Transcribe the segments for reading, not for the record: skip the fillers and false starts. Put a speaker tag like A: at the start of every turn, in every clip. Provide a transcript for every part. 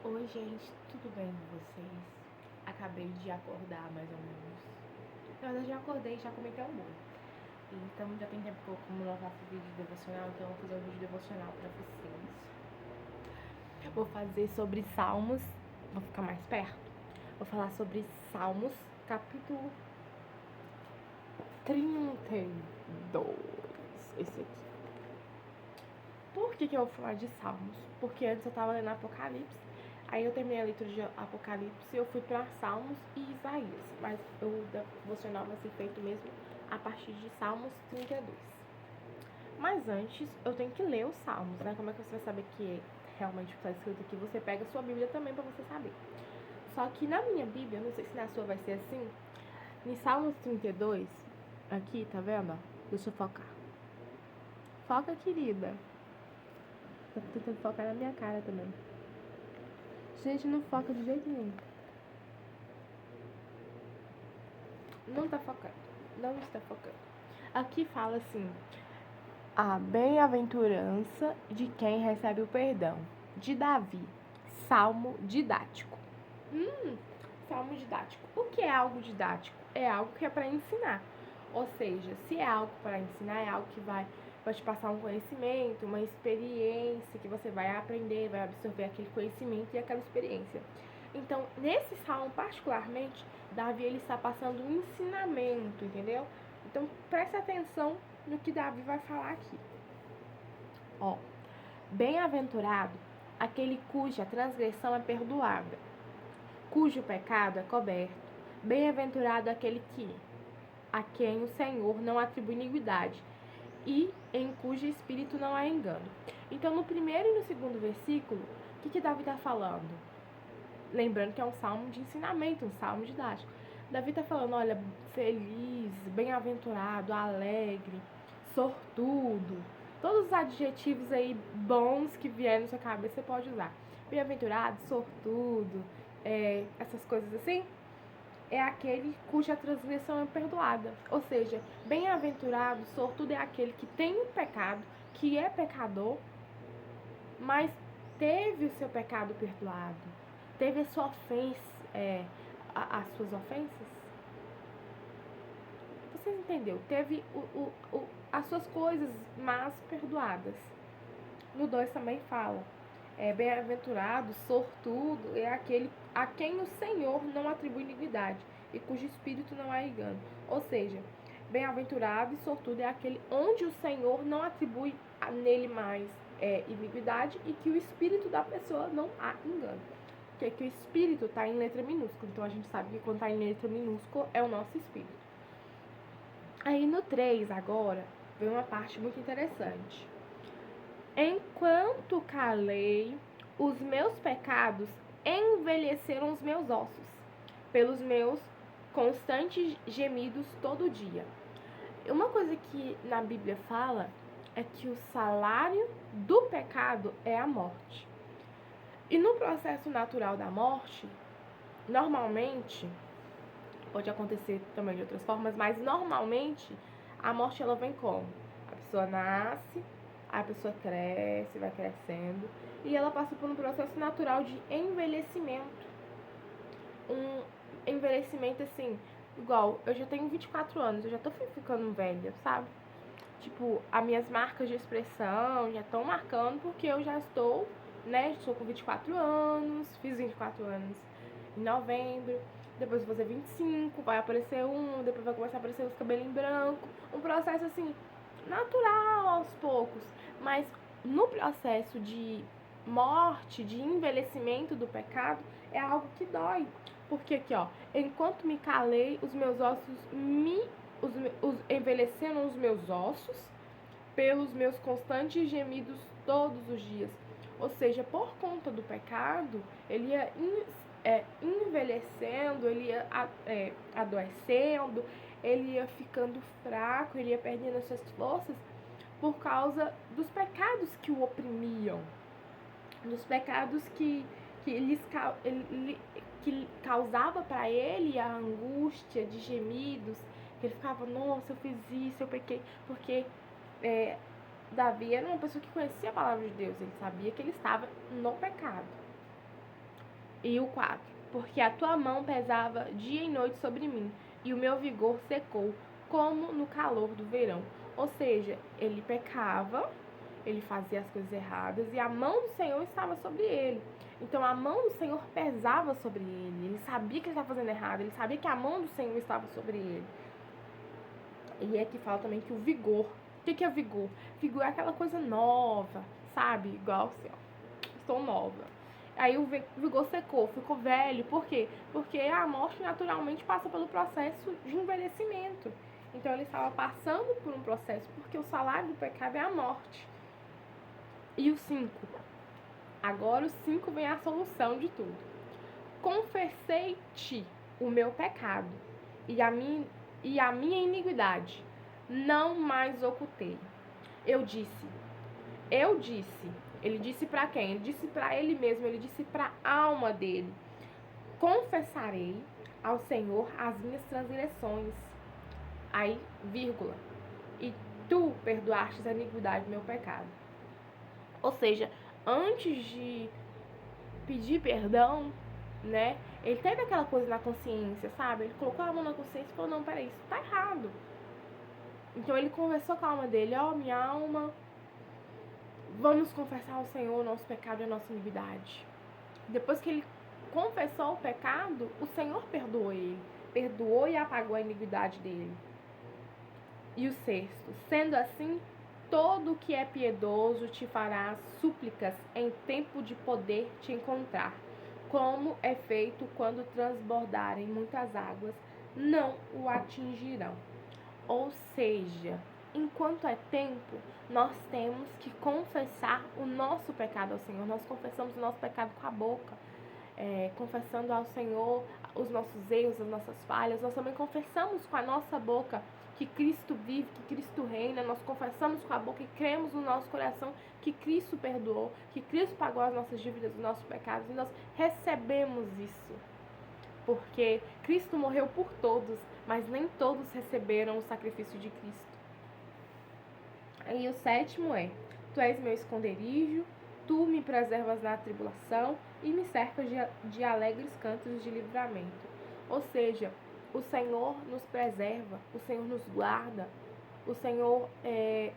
A: Oi, gente, tudo bem com vocês? Acabei de acordar, mais ou menos. Na verdade, já acordei e já comentei almoço. Então, já tem tempo que eu como não faço vídeo devocional, então eu vou fazer um vídeo devocional pra vocês. Vou fazer sobre Salmos, vou ficar mais perto. Vou falar sobre Salmos, capítulo 32. Esse aqui. Por que eu vou falar de Salmos? Porque antes eu tava lendo Apocalipse. Aí eu terminei a leitura de Apocalipse e eu fui para Salmos e Isaías. Mas o devocional vai ser feito mesmo a partir de Salmos 32. Mas antes eu tenho que ler os Salmos, né? Como é que você vai saber que realmente está escrito aqui? Você pega a sua Bíblia também para você saber. Só que na minha Bíblia, não sei se na sua vai ser assim, em Salmos 32, aqui, tá vendo? Deixa eu focar. Foca, querida. Tô tentando focar na minha cara também. Gente, não foca de jeito nenhum. Não tá focando. Não está focando. Aqui fala assim: a bem-aventurança de quem recebe o perdão. De Davi. Salmo didático. Salmo didático. O que é algo didático? É algo que é para ensinar. Ou seja, se é algo para ensinar, é algo que vai te passar um conhecimento, uma experiência, que você vai aprender, vai absorver aquele conhecimento e aquela experiência. Então, nesse salmo particularmente, Davi ele está passando um ensinamento, entendeu? Então, preste atenção no que Davi vai falar aqui. Ó, bem-aventurado aquele cuja transgressão é perdoada, cujo pecado é coberto. Bem-aventurado aquele a quem o Senhor não atribui iniquidade e em cujo espírito não há engano. Então, no primeiro e no segundo versículo, o que Davi está falando? Lembrando que é um salmo de ensinamento, um salmo didático. Davi está falando, olha, feliz, bem-aventurado, alegre, sortudo. Todos os adjetivos aí bons que vierem na sua cabeça você pode usar. Bem-aventurado, sortudo, essas coisas assim. É aquele cuja transgressão é perdoada. Ou seja, bem-aventurado, sortudo é aquele que tem um pecado, que é pecador, mas teve o seu pecado perdoado. Teve a sua ofensa, as suas ofensas. Vocês entenderam? Teve as suas coisas más perdoadas. No 2 também fala. Bem-aventurado, sortudo, é aquele a quem o Senhor não atribui iniquidade e cujo espírito não há engano. Ou seja, bem-aventurado e sortudo é aquele onde o Senhor não atribui nele mais iniquidade e que o espírito da pessoa não há engano. Porque o espírito está em letra minúscula, então a gente sabe que quando está em letra minúscula é o nosso espírito. Aí no 3 agora vem uma parte muito interessante. Enquanto calei, os meus pecados envelheceram os meus ossos, pelos meus constantes gemidos todo dia. Uma coisa que na Bíblia fala é que o salário do pecado é a morte. E no processo natural da morte, normalmente, pode acontecer também de outras formas, mas normalmente a morte ela vem como? A pessoa nasce, a pessoa cresce, vai crescendo, e ela passa por um processo natural de envelhecimento. Um envelhecimento assim, igual, eu já tenho 24 anos, eu já tô ficando velha, sabe? Tipo, as minhas marcas de expressão já estão marcando porque eu já estou, né? Estou com 24 anos, fiz 24 anos em novembro, depois vou fazer 25, vai aparecer depois vai começar a aparecer os cabelinhos brancos. Um processo assim, natural aos poucos, mas no processo de morte, de envelhecimento do pecado, é algo que dói. Porque aqui, ó, enquanto me calei, os meus ossos envelheceram os meus ossos pelos meus constantes gemidos todos os dias. Ou seja, por conta do pecado, ele ia envelhecendo, ele ia adoecendo, ele ia ficando fraco, ele ia perdendo as suas forças por causa dos pecados que o oprimiam, dos pecados que causava para ele a angústia de gemidos, que ele ficava, nossa, eu fiz isso, eu pequei, porque Davi era uma pessoa que conhecia a palavra de Deus, ele sabia que ele estava no pecado. E o 4. Porque a tua mão pesava dia e noite sobre mim, e o meu vigor secou, como no calor do verão. Ou seja, ele pecava, ele fazia as coisas erradas, e a mão do Senhor estava sobre ele. Então a mão do Senhor pesava sobre ele. Ele sabia que ele estava fazendo errado, ele sabia que a mão do Senhor estava sobre ele. E aqui fala também que o vigor. O que é vigor? Vigor é aquela coisa nova, sabe? Igual assim, ó. Estou nova. Aí o vigor secou, ficou velho. Por quê? Porque a morte naturalmente passa pelo processo de envelhecimento. Então ele estava passando por um processo, porque o salário do pecado é a morte. E o 5. Agora o 5 vem a solução de tudo. Confessei-te o meu pecado e a minha iniquidade não mais ocultei. Eu disse. Ele disse para quem? Ele disse para ele mesmo, ele disse para a alma dele. Confessarei ao Senhor as minhas transgressões. Aí, vírgula. E tu perdoaste a iniquidade do meu pecado. Ou seja, antes de pedir perdão, né? Ele teve aquela coisa na consciência, sabe? Ele colocou a mão na consciência e falou, não, peraí, isso tá errado. Então ele conversou com a alma dele, ó, minha alma, vamos confessar ao Senhor o nosso pecado e a nossa iniquidade. Depois que ele confessou o pecado, o Senhor perdoou ele. Perdoou e apagou a iniquidade dele. E o 6. Sendo assim, todo o que é piedoso te fará súplicas em tempo de poder te encontrar. Como é feito quando transbordarem muitas águas, não o atingirão. Ou seja, enquanto é tempo, nós temos que confessar o nosso pecado ao Senhor. Nós confessamos o nosso pecado com a boca, confessando ao Senhor os nossos erros, as nossas falhas. Nós também confessamos com a nossa boca que Cristo vive, que Cristo reina. Nós confessamos com a boca e cremos no nosso coração que Cristo perdoou, que Cristo pagou as nossas dívidas, os nossos pecados, e nós recebemos isso. Porque Cristo morreu por todos, mas nem todos receberam o sacrifício de Cristo. E o 7 é: tu és meu esconderijo, tu me preservas na tribulação e me cercas de alegres cantos de livramento. Ou seja, o Senhor nos preserva, o Senhor nos guarda, o Senhor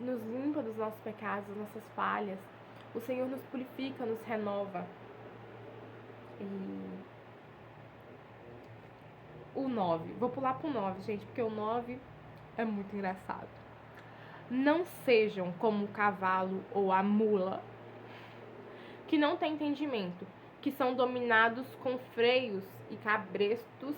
A: nos limpa dos nossos pecados, das nossas falhas, o Senhor nos purifica, nos renova. E o 9, vou pular pro 9, gente, porque o 9 é muito engraçado. Não sejam como o cavalo ou a mula, que não tem entendimento, que são dominados com freios e cabrestos,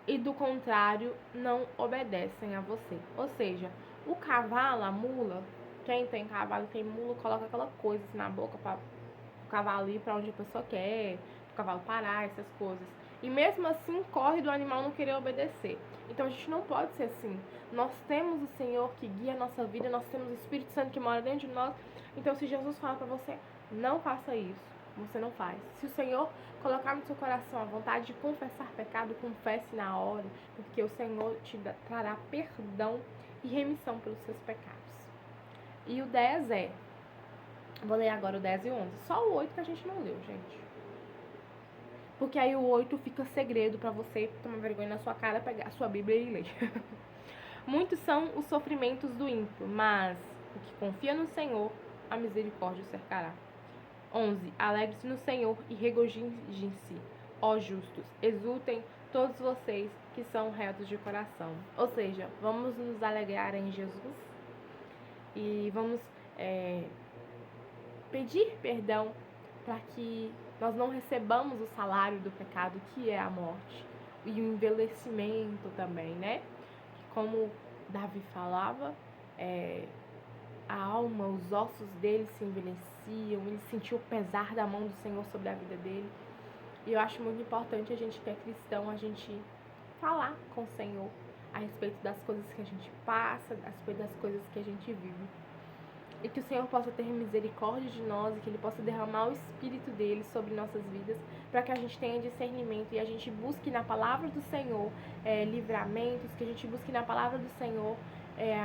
A: e do contrário, não obedecem a você. Ou seja, o cavalo, a mula, quem tem cavalo e tem mula, coloca aquela coisa assim na boca para o cavalo ir para onde a pessoa quer, para o cavalo parar, essas coisas. E mesmo assim, corre do animal não querer obedecer. Então a gente não pode ser assim. Nós temos o Senhor que guia a nossa vida, nós temos o Espírito Santo que mora dentro de nós. Então se Jesus fala para você, não faça isso, você não faz. Se o Senhor colocar no seu coração a vontade de confessar pecado, confesse na hora, porque o Senhor te trará perdão e remissão pelos seus pecados. E o 10 vou ler agora o 10 e o 11. Só o 8 que a gente não leu, gente. Porque aí o 8 fica segredo pra você tomar vergonha na sua cara, pegar a sua Bíblia e ler. Muitos são os sofrimentos do ímpio, mas o que confia no Senhor, a misericórdia o cercará. 11. Alegre-se no Senhor e regozijem-se, ó justos. Exultem todos vocês que são retos de coração. Ou seja, vamos nos alegrar em Jesus e vamos pedir perdão para que nós não recebamos o salário do pecado, que é a morte, e o envelhecimento também, né? Como Davi falava, a alma, os ossos dele se envelheciam, ele sentiu o pesar da mão do Senhor sobre a vida dele. E eu acho muito importante a gente que é cristão, a gente falar com o Senhor a respeito das coisas que a gente passa, a respeito das coisas que a gente vive. E que o Senhor possa ter misericórdia de nós e que Ele possa derramar o Espírito dele sobre nossas vidas, para que a gente tenha discernimento e a gente busque na palavra do Senhor livramentos, que a gente busque na palavra do Senhor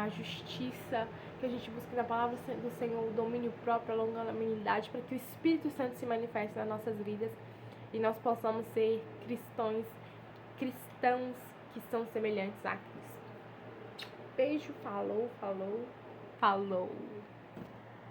A: a justiça, que a gente busque na palavra do Senhor o domínio próprio, a longanimidade, para que o Espírito Santo se manifeste nas nossas vidas e nós possamos ser cristãos que são semelhantes a Cristo. Beijo, falou.